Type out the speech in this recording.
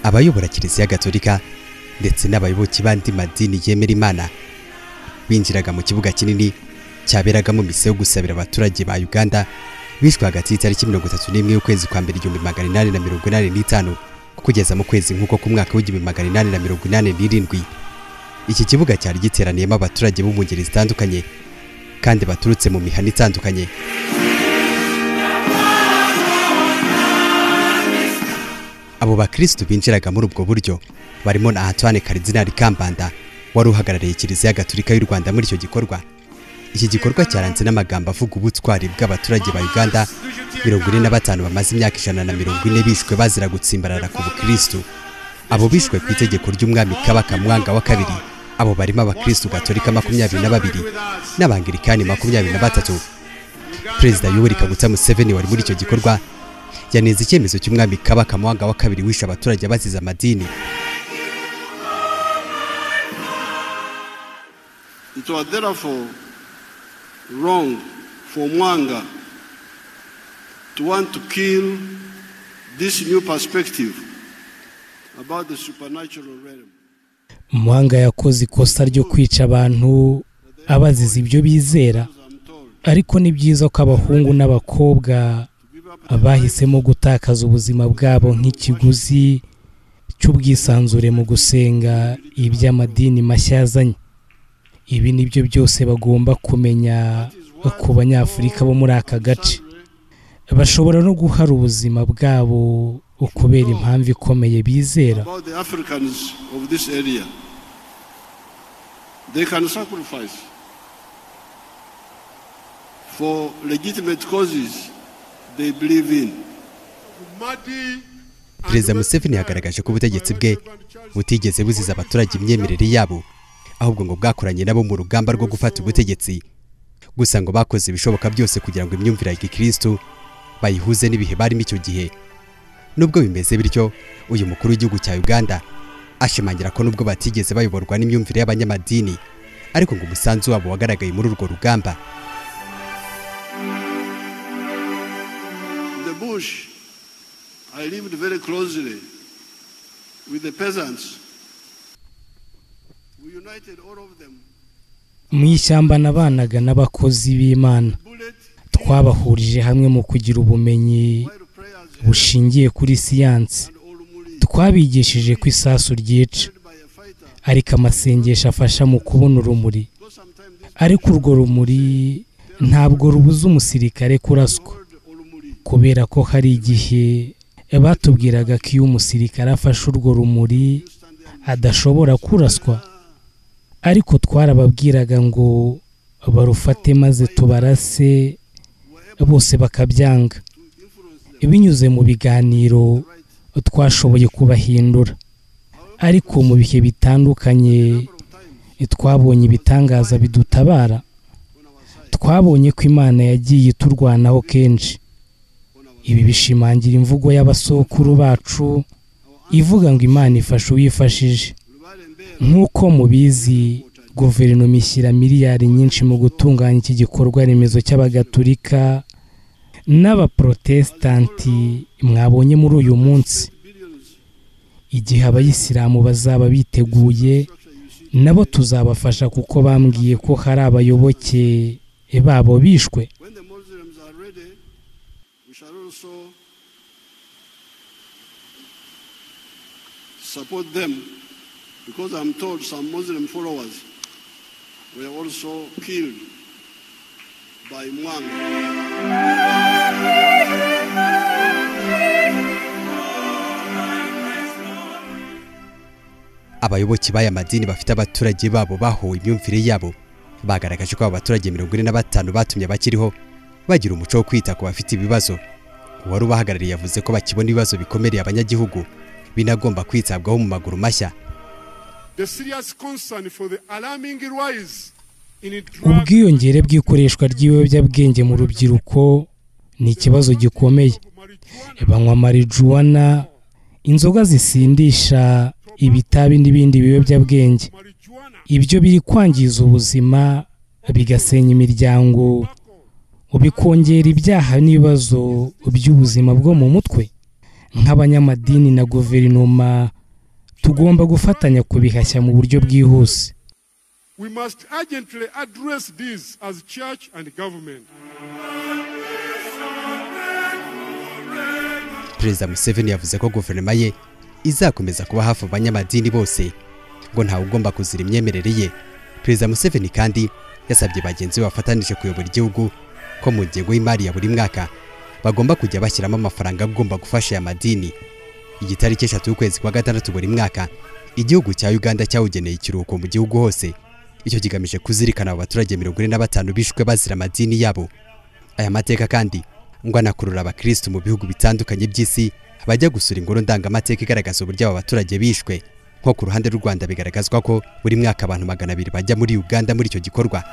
abayobora Kiliziya Gatolika ndetse n'abayoboke bandi madini yemera Imana binjiraga mu kibuga kinini cyaberagamo mise yo gusabira abaturage ba Uganda bishwe hagati y'itariki 31 y'ukwezi kwa mbere 1885 kugeza mu kwezi nk'uko ku mwaka w'1887. Iki kibuga cyari giteraniyemo abaturage bo mu ngeri zitandukanye kandi baturutse mu mihana itandukanye. Abo bakristo binjiraga muri ubwo buryo barimo na Antoine Cardinal Kambanda wari uhagarariye Kiliziya Gatolika y'u Rwanda muri icyo gikorwa. Iki gikorwa cyaranze n'amagambo avuga ubutwari bw'abaturage ba Uganda 45 bamaze imyaka 140 bishwe bazira gutsimbarara ku bukristo. Abo bishwe ku itegeko ry'umwami Kabaka Mwanga wa kabiri. Abo barimo abakristo Gatolika 22 n'abangirikani 23. Perezida Yoweri Kaguta Museveni wari muri icyo gikorwa yanenze icyemezo cy'umwami Kabaka Mwanga wa kabiri wishe abaturage baziza amadini. It was therefore wrong for Mwanga to want to kill this new perspective about the supernatural realm. Mwanga yakoze ikosa ryo kwica abantu abaziza ibyo bizera, ariko ni byiza ko abahungu n'abakobwa abahisemo gutakaza ubuzima bwabo nk'ikiguzi cy'ubwisanzure mu gusenga iby'amadini mashyazanye. Ibi nibyo byose bagomba kumenya ku Banyafurika bo muri aka gace. Bashobora no guhara ubuzima bwabo ukubera impamvu ikomeye bizera. They can sacrifice for legitimate causes they believe in. Perezida Museveni yagaragaje ko ubutegetsi bwe butigeze buziza abaturage imyemerere yabo, ahubwo ngo bwakoranye nabo mu rugamba rwo gufata ubutegetsi. Gusa ngo bakoze ibishoboka byose kugira ngo imyumvire ya Gikristo bayihuze n'ibihe barimo icyo gihe. Nubwo bimeze bityo, uyu mukuru w'igihugu cya Uganda ashimangira ko nubwo batigeze bayoborwa n'imyumvire y'abanyamadini, ariko ngo umusanzu wabo wagaragaye muri urwo rugamba. The bush, I lived very closely with the peasants. We united all of them. Mu ishyamba nabanaga n'abakozi b'Imana, twabahurije hamwe mu kugira ubumenyi bushingiye kuri siyansi. Twabigishije ko isasu ryica, ariko amasengesho afasha mu kubona urumuri. Ariko urwo rumuri ntabwo rubuza umusirikare kuraswa, kubera ko hari igihe batubwiraga ko iyo umusirikare afashe urwo rumuri adashobora kuraswa, ariko twarababwiraga ngo barufate maze tubarase, bose bakabyanga. Binyuze mu biganiro twashoboye kubahindura, ariko mu bihe bitandukanye twabonye ibitangaza bidutabara. Twabonye ko Imana yagiye turwanaho kenshi. Ibi bishimangira imvugo y'abasokuru bacu ivuga ngo Imana ifasha uwifashije. Nk'uko mubizi, guverinoma ishyira miliyari nyinshi mu gutunganya iki gikorwa remezo cy'abagatolika n'abaprotestanti mwabonye muri uyu munsi. Igihe abayisilamu bazaba biteguye, nabo tuzabafasha kuko bambwiye ko hari abayoboke babo bishwe. Support them, because I'm told some Muslim followers were also killed by Mwanga. Abayoboke b'aya madini bafite abaturage babo bahowe imyumvire yabo bagaragaje ko abaturage 45 batumye abakiriho bagira umuco wo kwita ku bafite ibibazo. Uwari ubahagarariye yavuze ko bakibona ibibazo bikomereye abanyagihugu binagomba kwitabwaho mu maguru mashya. Ubwiyongere bw'ikoreshwa ry'ibiyobyabwenge mu rubyiruko ni ikibazo gikomeye. Banywa marijuana, inzoga zisindisha, ibitabi n'ibindi biyobyabwenge. Ibyo biri kwangiza ubuzima, bigasenya imiryango, bikongera ibyaha n'ibibazo by'ubuzima bwo mu mutwe. Nk'abanyamadini na guverinoma tugomba gufatanya kubihashya mu buryo bwihuse. We must urgently address this as church and government. Perezida Museveni yavuze ko guverinoma ye izakomeza kuba hafi abanyamadini bose ngo ntawe ugomba kuzira imyemerere ye. Perezida Museveni kandi yasabye bagenzi bafatanije kuyobora igihugu ko mu ngengo y'imari ya buri mwaka bagomba kujya bashyiramo amafaranga agomba gufasha aya madini. Igitariki 3 y'ukwezi kwa gatandatu buri mwaka igihugu cya Uganda cyawugeneye ikiruhuko mu gihugu hose. Icyo kigamije kuzirikana abaturage 45 bishwe bazira amadini yabo. Aya mateka kandi ngo anakurura abakristo mu bihugu bitandukanye by'isi bajya gusura ingoro ndangamateka igaragaza uburyo aba baturage bishwe. Nko ku ruhande rw'u Rwanda bigaragazwa ko buri mwaka abantu 200 bajya muri Uganda muri icyo gikorwa.